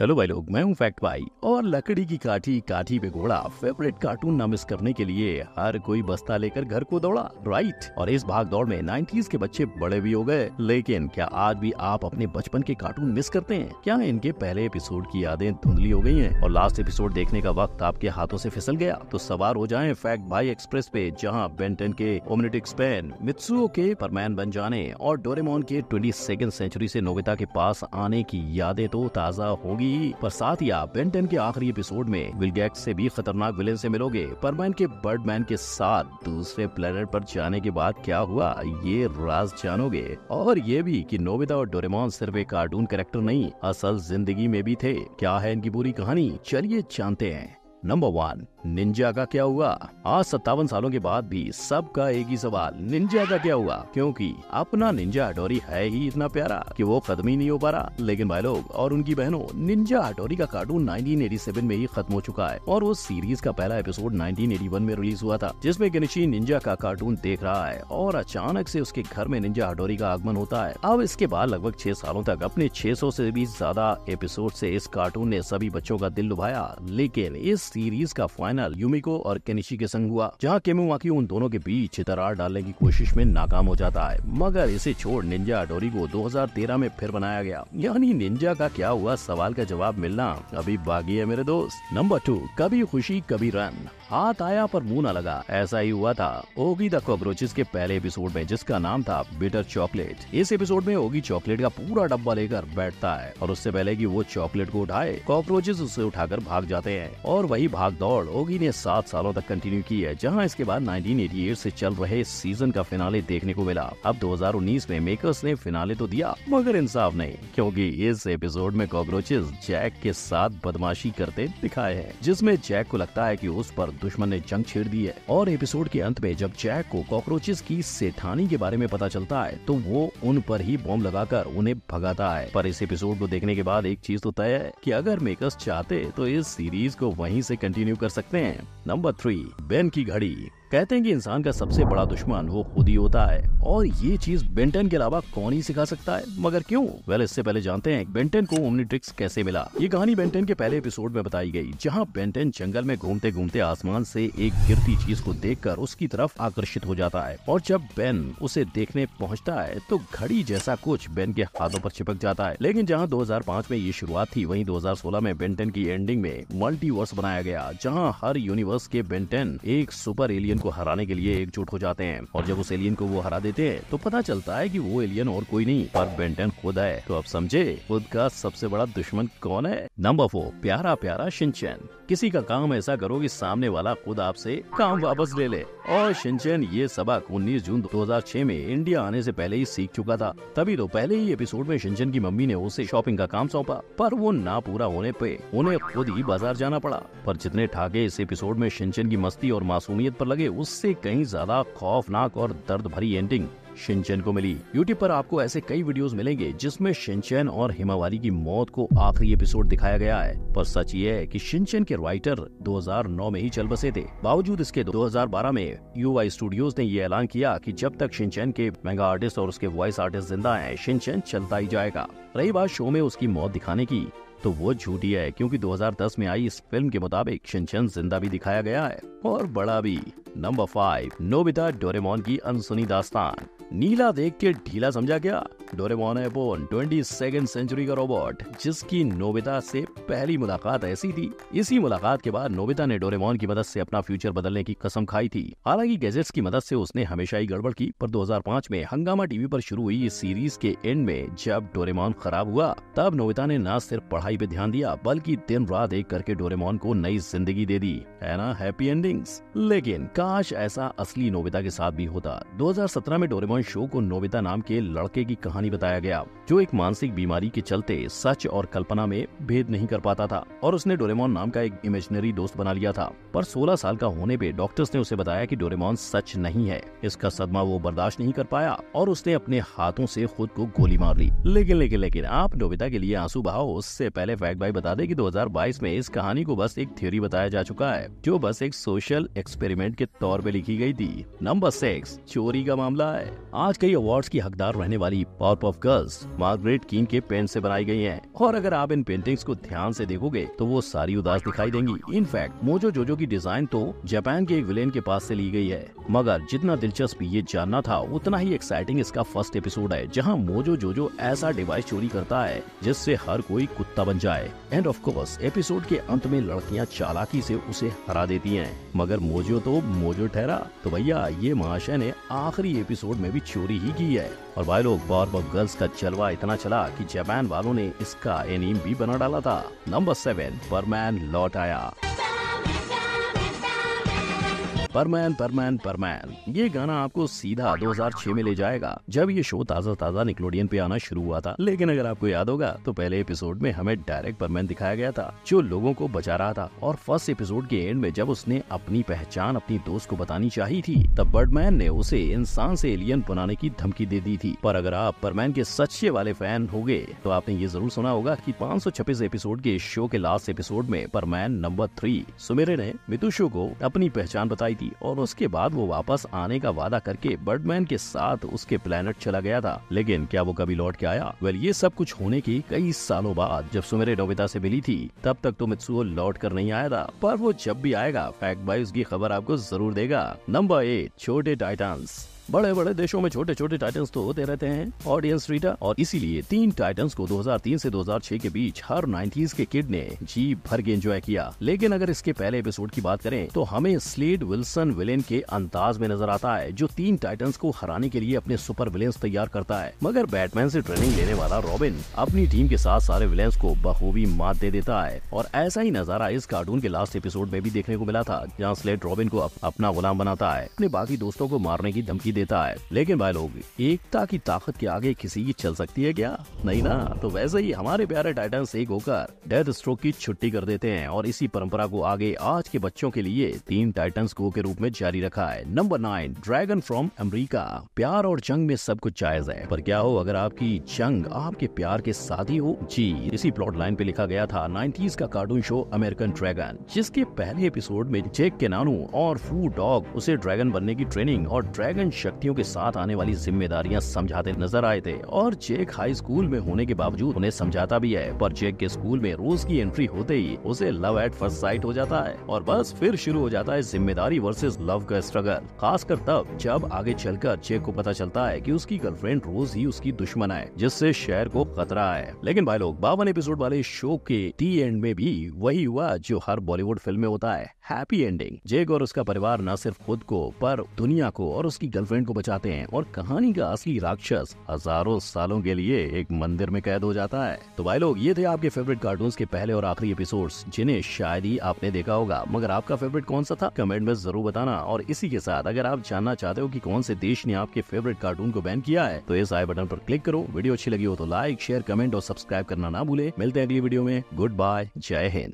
Hello भाई लोग, मैं हूं फैक्ट भाई। और लकड़ी की काठी काठी पे घोड़ा फेवरेट कार्टून ना मिस करने के लिए हर कोई बस्ता लेकर घर को दौड़ा, राइट। और इस भाग दौड़ में 90s के बच्चे बड़े भी हो गए, लेकिन क्या आज भी आप अपने बचपन के कार्टून मिस करते हैं? क्या इनके पहले एपिसोड की यादें धुंधली हो गई हैं और लास्ट एपिसोड देखने का वक्त आपके हाथों से फिसल गया? तो सवार हो जाएं फैक्ट भाई एक्सप्रेस पे, जहां बेन 10 के ओमनिट्रिक स्पेन, मित्सुओ के परमैन बन जाने और डोरेमोन के 22nd सेंचुरी से नोबिता के पास आने की यादें तो ताज़ा होगी, पर साथ ही आप बेन 10 के आखिरी एपिसोड में विलगैक्स से भी खतरनाक विलेन से मिलोगे। परमैन के बर्डमैन के साथ दूसरे प्लेनेट पर जाने के बाद क्या हुआ, ये राज जानोगे। और ये भी कि नोबिता और डोरेमोन सिर्फ एक कार्टून कैरेक्टर नहीं, असल जिंदगी में भी थे। क्या है इनकी पूरी कहानी, चलिए जानते हैं। नंबर 1, निंजा का क्या हुआ। आज 57 सालों के बाद भी सबका एक ही सवाल, निंजा का क्या हुआ? क्योंकि अपना निंजा हटोरी है ही इतना प्यारा कि वो खत्म ही नहीं हो पा रहा। लेकिन भाई लोग और उनकी बहनों, निंजा हटोरी का कार्टून 1987 में ही खत्म हो चुका है और उस सीरीज का पहला एपिसोड 1981 में रिलीज हुआ था, जिसमें गेनिशी निंजा का कार्टून देख रहा है और अचानक से उसके घर में निंजा हटोरी का आगमन होता है। अब इसके बाद लगभग 6 सालों तक अपने 600 से भी ज्यादा एपिसोड से इस कार्टून ने सभी बच्चों का दिल लुभाया। लेकिन इस सीरीज का फाइनल यूमिको और केनिशी के संग हुआ, जहां केमुवाकी उन दोनों के बीच दरार डालने की कोशिश में नाकाम हो जाता है। मगर इसे छोड़ निंजा हटोरी को 2013 में फिर बनाया गया। यानी निंजा का क्या हुआ सवाल का जवाब मिलना अभी बाकी है मेरे दोस्त। नंबर 2, कभी खुशी कभी रन। हाथ आया पर मुंह न लगा, ऐसा ही हुआ था ओगी द कॉकरोचेस के पहले एपिसोड में, जिसका नाम था बिटर चॉकलेट। इस एपिसोड में ओगी चॉकलेट का पूरा डब्बा लेकर बैठता है और उससे पहले कि वो चॉकलेट को उठाए, कॉकरोचेस उसे उठाकर भाग जाते हैं। और वही भाग दौड़ ओगी ने 7 सालों तक कंटिन्यू की है, जहां इसके बाद 1988 से चल रहे सीजन का फिनाले देखने को मिला। अब 2019 में मेकर्स ने फिनाले तो दिया, मगर इंसाफ नहीं, क्योंकि इस एपिसोड में कॉकरोचेस जैक के साथ बदमाशी करते दिखाए हैं, जिसमें जैक को लगता है कि उस पर दुश्मन ने जंग छेड़ दी है। और एपिसोड के अंत में जब जैक को कॉकरोचेस की सेठानी के बारे में पता चलता है, तो वो उन पर ही बॉम्ब लगाकर उन्हें भगाता है। पर इस एपिसोड को देखने के बाद एक चीज तो तय है कि अगर मेकर्स चाहते तो इस सीरीज को वहीं से कंटिन्यू कर सकते हैं। नंबर 3, बेन की घड़ी। कहते हैं कि इंसान का सबसे बड़ा दुश्मन वो खुद ही होता है, और ये चीज बेन 10 के अलावा कौन ही सिखा सकता है, मगर क्यों? वेल, इससे पहले जानते हैं बेन 10 को ओमनिट्रिक्स कैसे मिला। ये कहानी बेन 10 के पहले एपिसोड में बताई गई, जहां बेन 10 जंगल में घूमते घूमते आसमान से एक गिरती चीज को देखकर उसकी तरफ आकर्षित हो जाता है, और जब बेन उसे देखने पहुंचता है तो घड़ी जैसा कुछ बेन के हाथों पर चिपक जाता है। लेकिन जहाँ 2005 में ये शुरुआत थी, वहीं 2016 में बेन 10 की एंडिंग में मल्टीवर्स बनाया गया, जहाँ हर यूनिवर्स के बेन 10 एक सुपर एलियन को हराने के लिए एकजुट हो जाते हैं। और जब उस एलियन को वो हरा देते हैं तो पता चलता है कि वो एलियन और कोई नहीं पर बेन 10 खुद है। तो अब समझे खुद का सबसे बड़ा दुश्मन कौन है। नंबर 4, प्यारा प्यारा शिनचैन। किसी का काम ऐसा करो कि सामने वाला खुद आपसे काम वापस ले ले, और शिनचैन ये सबक 19 जून 2006 में इंडिया आने से पहले ही सीख चुका था। तभी तो पहले ही एपिसोड में शिनचैन की मम्मी ने उसे शॉपिंग का काम सौंपा, पर वो ना पूरा होने पे उन्हें खुद ही बाजार जाना पड़ा। पर जितने ठाके इस एपिसोड में शिनचैन की मस्ती और मासूमियत पर लगे, उससे कहीं ज्यादा खौफनाक और दर्द भरी एंडिंग शिनचैन को मिली। यूट्यूब पर आपको ऐसे कई वीडियोस मिलेंगे जिसमें शिनचैन और हिमावारी की मौत को आखिरी एपिसोड दिखाया गया है। पर सच ये है कि शिनचैन के राइटर 2009 में ही चल बसे थे। बावजूद इसके 2012 में यूआई स्टूडियोज ने ये ऐलान किया कि जब तक शिनचैन के मेगा आर्टिस्ट और उसके वॉइस आर्टिस्ट जिंदा हैं, शिनचैन चलता ही जाएगा। रही बात शो में उसकी मौत दिखाने की, तो वो झूठी है, क्योंकि 2010 में आई इस फिल्म के मुताबिक शिनचैन जिंदा भी दिखाया गया है और बड़ा भी। नंबर 5, नोबिता डोरेमोन की अनसुनी दास्तान। नीला देख के ढीला समझा क्या? डोरेमोन है वो 22nd सेंचुरी का रोबोट, जिसकी नोबिता से पहली मुलाकात ऐसी थी। इसी मुलाकात के बाद नोबिता ने डोरेमोन की मदद से अपना फ्यूचर बदलने की कसम खाई थी। हालांकि गैजेट्स की मदद से उसने हमेशा ही गड़बड़ की, पर 2005 में हंगामा टीवी पर शुरू हुई इस सीरीज के एंड में जब डोरेमोन खराब हुआ, तब नोबिता ने न सिर्फ पढ़ाई पे ध्यान दिया, बल्कि दिन रात एक करके डोरेमोन को नई जिंदगी दे दी। है ना हैप्पी एंडिंग्स। लेकिन काश ऐसा असली नोबिता के साथ भी होता। 2017 में डोरेमोन शो को नोबिता नाम के लड़के की कहानी बताया गया, जो एक मानसिक बीमारी के चलते सच और कल्पना में भेद नहीं कर पाता था, और उसने डोरेमोन नाम का एक इमेजिनरी दोस्त बना लिया था। पर 16 साल का होने पे डॉक्टर्स ने उसे बताया कि डोरेमोन सच नहीं है। इसका सदमा वो बर्दाश्त नहीं कर पाया और उसने अपने हाथों से खुद को गोली मार ली। लेकिन आप नोबिता के लिए आंसू बहाओ, उससे पहले फैक्ट भाई बता दे कि 2022 में इस कहानी को बस एक थ्योरी बताया जा चुका है, जो बस एक सोशल एक्सपेरिमेंट के तौर पे लिखी गई थी। नंबर 6, चोरी का मामला है। आज कई अवार्ड्स की हकदार रहने वाली पॉप पावरपफ गर्ल्स मार्गरेट कीन के पेंट से बनाई गई हैं और अगर आप इन पेंटिंग्स को ध्यान से देखोगे तो वो सारी उदास दिखाई देंगी। इनफैक्ट मोजो जोजो की डिजाइन तो जापान के एक विलेन के पास से ली गई है। मगर जितना दिलचस्प ये जानना था उतना ही एक्साइटिंग इसका फर्स्ट एपिसोड है, जहाँ मोजो जोजो ऐसा डिवाइस चोरी करता है जिससे हर कोई कुत्ता बन जाए। एंड ऑफ कोर्स एपिसोड के अंत में लड़कियां चालाकी से उसे हरा देती हैं, मगर मोजो तो मोजो ठहरा। तो भैया ये महाशय ने आखिरी एपिसोड में भी चोरी ही की है। और भाई लोग पावरपफ गर्ल्स का जलवा इतना चला कि जापान वालों ने इसका एनीम भी बना डाला था। नंबर 7 परमैन लौट आया। परमैन परमैन परमैन ये गाना आपको सीधा 2006 में ले जाएगा, जब ये शो ताजा निकलोडियन पे आना शुरू हुआ था। लेकिन अगर आपको याद होगा तो पहले एपिसोड में हमें डायरेक्ट परमैन दिखाया गया था जो लोगों को बचा रहा था। और फर्स्ट एपिसोड के एंड में जब उसने अपनी पहचान अपनी दोस्त को बतानी चाहिए थी तब बर्डमैन ने उसे इंसान से एलियन बनाने की धमकी दे दी थी। पर अगर आप परमैन के सच्चे वाले फैन होंगे तो आपने ये जरूर सुना होगा कि 526 एपिसोड के शो के लास्ट एपिसोड में परमैन नंबर 3 सुमेरे ने मितुशो को अपनी पहचान बताई थी और उसके बाद वो वापस आने का वादा करके बर्डमैन के साथ उसके प्लेनेट चला गया था। लेकिन क्या वो कभी लौट के आया? वेल ये सब कुछ होने के कई सालों बाद जब सुमेरे नोबिता से मिली थी तब तक तो मित्सुओ लौट कर नहीं आया था, पर वो जब भी आएगा फैक्ट बाय उसकी खबर आपको जरूर देगा। नंबर 8 छोटे टाइटन्स। बड़े बड़े देशों में छोटे छोटे टाइटन्स तो होते रहते हैं ऑडियंस रीडर, और इसीलिए 3 टाइटन्स को 2003 से 2006 के बीच हर 90s के किड ने जी भर के एंजॉय किया। लेकिन अगर इसके पहले एपिसोड की बात करें तो हमें स्लेड विल्सन विलेन के अंदाज में नजर आता है जो 3 टाइटन्स को हराने के लिए अपने सुपर विलेन्स तैयार करता है। मगर बैटमैन से ट्रेनिंग लेने वाला रॉबिन अपनी टीम के साथ सारे विलेन्स को बखूबी मात दे देता है। और ऐसा ही नजारा इस कार्टून के लास्ट एपिसोड में भी देखने को मिला था, जहाँ स्लेड रॉबिन को अपना गुलाम बनाता है, अपने बाकी दोस्तों को मारने की धमकी देता है। लेकिन भाई लोग एकता की ताकत के आगे किसी की चल सकती है क्या? नहीं ना। तो वैसे ही हमारे प्यारे टाइटन्स एक होकर डेथ स्ट्रोक की छुट्टी कर देते हैं और इसी परंपरा को आगे आज के बच्चों के लिए 3 टाइटन्स गो के रूप में जारी रखा है। Number 9 dragon from America. प्यार और जंग में सब कुछ जायज है, पर क्या हो अगर आपकी जंग आपके प्यार के साथ ही हो? जी इसी प्लॉट लाइन पे लिखा गया था 90s का कार्टून शो अमेरिकन ड्रैगन, जिसके पहले एपिसोड में जेक के नानू और फू डॉग उसे ड्रैगन बनने की ट्रेनिंग और ड्रैगन शक्तियों के साथ आने वाली जिम्मेदारियां समझाते नजर आए थे। और जेक हाई स्कूल में होने के बावजूद उन्हें समझाता भी है, पर जेक के स्कूल में रोज की एंट्री होते ही उसे लव एट फर्स्ट साइट हो जाता है और बस फिर शुरू हो जाता है जिम्मेदारी वर्सेस लव का स्ट्रगल। खासकर तब जब आगे चलकर जेक को पता चलता है कि उसकी गर्लफ्रेंड रोज ही उसकी दुश्मन है, जिससे शहर को खतरा है। लेकिन भाई लोग 52 एपिसोड वाले शो के टी एंड में भी वही हुआ जो हर बॉलीवुड फिल्म में होता है, हैप्पी एंडिंग। जेक और उसका परिवार न सिर्फ खुद को पर दुनिया को और उसकी गर्लफ्रेंड को बचाते हैं और कहानी का असली राक्षस हजारों सालों के लिए एक मंदिर में कैद हो जाता है। तो भाई लोग ये थे आपके फेवरेट कार्टून्स के पहले और आखिरी एपिसोड्स, जिन्हें शायद ही आपने देखा होगा। मगर आपका फेवरेट कौन सा था कमेंट में जरूर बताना। और इसी के साथ अगर आप जानना चाहते हो कि कौन से देश ने आपके फेवरेट कार्टून को बैन किया है तो इस आई बटन पर क्लिक करो। वीडियो अच्छी लगी हो तो लाइक शेयर कमेंट और सब्सक्राइब करना ना भूले। मिलते हैं अगली वीडियो में। गुड बाय, जय हिंद।